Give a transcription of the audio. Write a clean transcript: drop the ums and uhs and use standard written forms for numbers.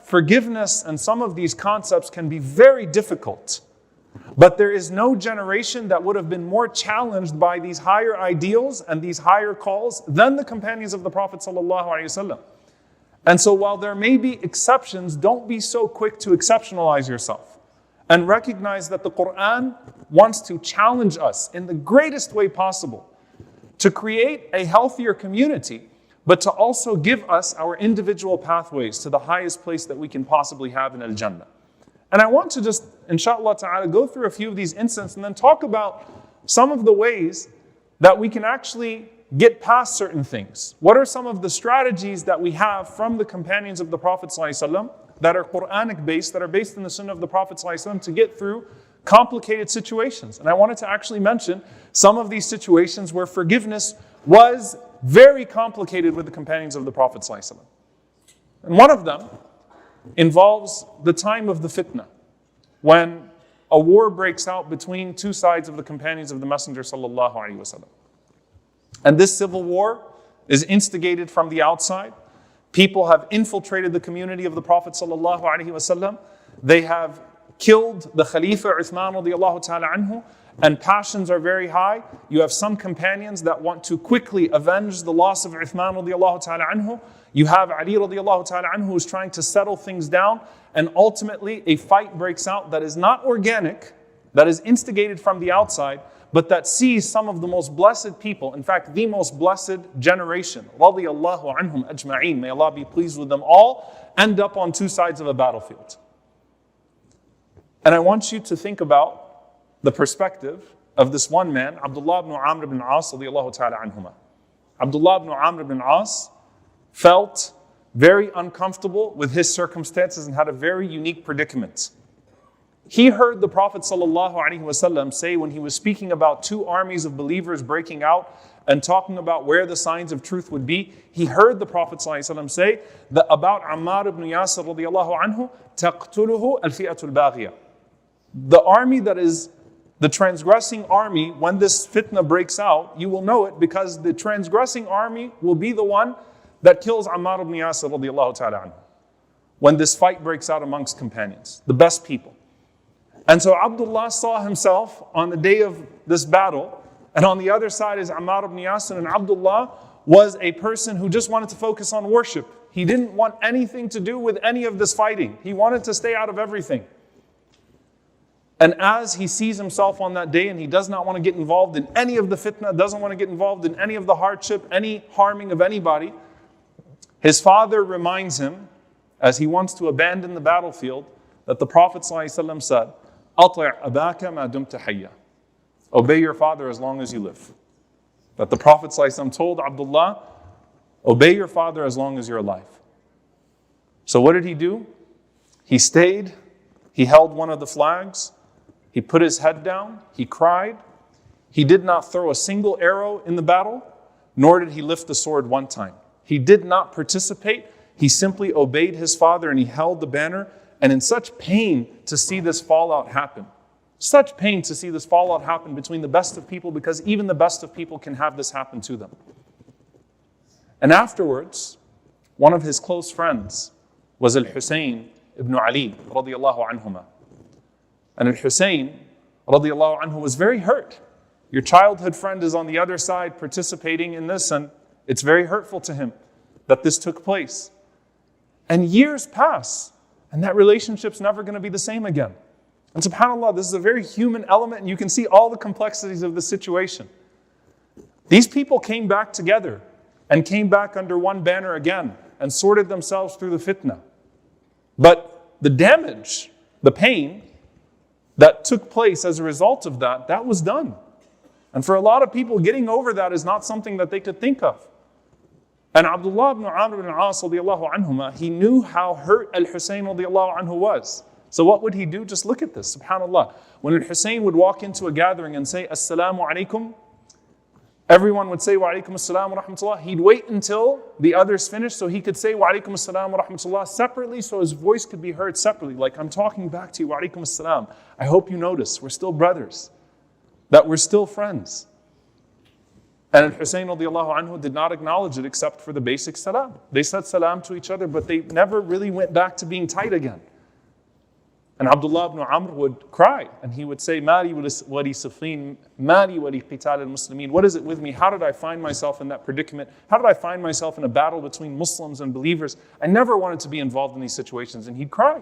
forgiveness and some of these concepts can be very difficult. But there is no generation that would have been more challenged by these higher ideals and these higher calls than the companions of the Prophet ﷺ. And so while there may be exceptions, don't be so quick to exceptionalize yourself. And recognize that the Quran wants to challenge us in the greatest way possible to create a healthier community, but to also give us our individual pathways to the highest place that we can possibly have in Al-Jannah. And I want to just, inshallah ta'ala, go through a few of these instances and then talk about some of the ways that we can actually get past certain things. What are some of the strategies that we have from the companions of the Prophet ﷺ that are Quranic based, that are based in the Sunnah of the Prophet ﷺ to get through complicated situations? And I wanted to actually mention some of these situations where forgiveness was very complicated with the companions of the Prophet ﷺ. And one of them involves the time of the fitna, when a war breaks out between two sides of the companions of the Messenger sallallahu alaihi wasallam. And this civil war is instigated from the outside. People have infiltrated the community of the Prophet sallallahu alaihi wasallam. They have killed the Khalifa Uthman radiallahu ta'ala anhu, and passions are very high. You have some companions that want to quickly avenge the loss of Uthman radiallahu ta'ala anhu. You have Ali radiallahu ta'ala anhu who's trying to settle things down, and ultimately a fight breaks out that is not organic, that is instigated from the outside, but that sees some of the most blessed people, in fact the most blessed generation, radiyallahu anhum ajma'een, may Allah be pleased with them all, end up on two sides of a battlefield. And I want you to think about the perspective of this one man, Abdullah ibn Amr ibn As radiyallahu ta'ala anhuma. Abdullah ibn Amr ibn As felt very uncomfortable with his circumstances and had a very unique predicament. He heard the Prophet ﷺ say, when he was speaking about two armies of believers breaking out and talking about where the signs of truth would be, he heard the Prophet ﷺ say that about Ammar ibn Yasir radiallahu anhu, تَقْتُلُهُ الْفِئَةُ الْبَاغِيَةُ. The army that is the transgressing army, when this fitna breaks out, you will know it because the transgressing army will be the one that kills Ammar ibn Yasir radiallahu ta'ala anhu. When this fight breaks out amongst companions, the best people. And so Abdullah saw himself on the day of this battle, and on the other side is Ammar ibn Yasir, and Abdullah was a person who just wanted to focus on worship. He didn't want anything to do with any of this fighting. He wanted to stay out of everything. And as he sees himself on that day and he does not want to get involved in any of the fitna, doesn't want to get involved in any of the hardship, any harming of anybody, his father reminds him, as he wants to abandon the battlefield, that the Prophet ﷺ said, أَطِعْ أَبَاكَ مَا دُمْتَ حَيًّا. Obey your father as long as you live. That the Prophet ﷺ told Abdullah, obey your father as long as you're alive. So what did he do? He stayed, he held one of the flags, he put his head down, he cried. He did not throw a single arrow in the battle, nor did he lift the sword one time. He did not participate. He simply obeyed his father and he held the banner. And in such pain to see this fallout happen. Such pain to see this fallout happen between the best of people, because even the best of people can have this happen to them. And afterwards, one of his close friends was Al-Husayn ibn Ali radiyallahu anhuma. And Al-Husayn radiyallahu anhu was very hurt. Your childhood friend is on the other side participating in this, and it's very hurtful to him that this took place. And years pass, and that relationship's never going to be the same again. And subhanAllah, this is a very human element, and you can see all the complexities of the situation. These people came back together and came back under one banner again and sorted themselves through the fitna. But the damage, the pain that took place as a result of that, that was done. And for a lot of people, getting over that is not something that they could think of. And Abdullah ibn Amr ibn As radiyallahu anhuma, he knew how hurt Al-Husayn radiyallahu anhu was. So what would he do? Just look at this, subhanAllah. When Al-Husayn would walk into a gathering and say, Assalamu alaikum, everyone would say, Wa alaikum assalam wa rahmatullah. He'd wait until the others finished so he could say, Wa alaikum assalam wa rahmatullah separately, so his voice could be heard separately. Like, I'm talking back to you, Wa alaikum assalam. I hope you notice, we're still brothers, that we're still friends. And Al-Hussein radiallahu anhu did not acknowledge it except for the basic salam. They said salam to each other, but they never really went back to being tight again. And Abdullah ibn Amr would cry, and he would say, Mali wali Siffin, Mali wali qital al-Muslimin. What is it with me? How did I find myself in that predicament? How did I find myself in a battle between Muslims and believers? I never wanted to be involved in these situations. And he'd cry.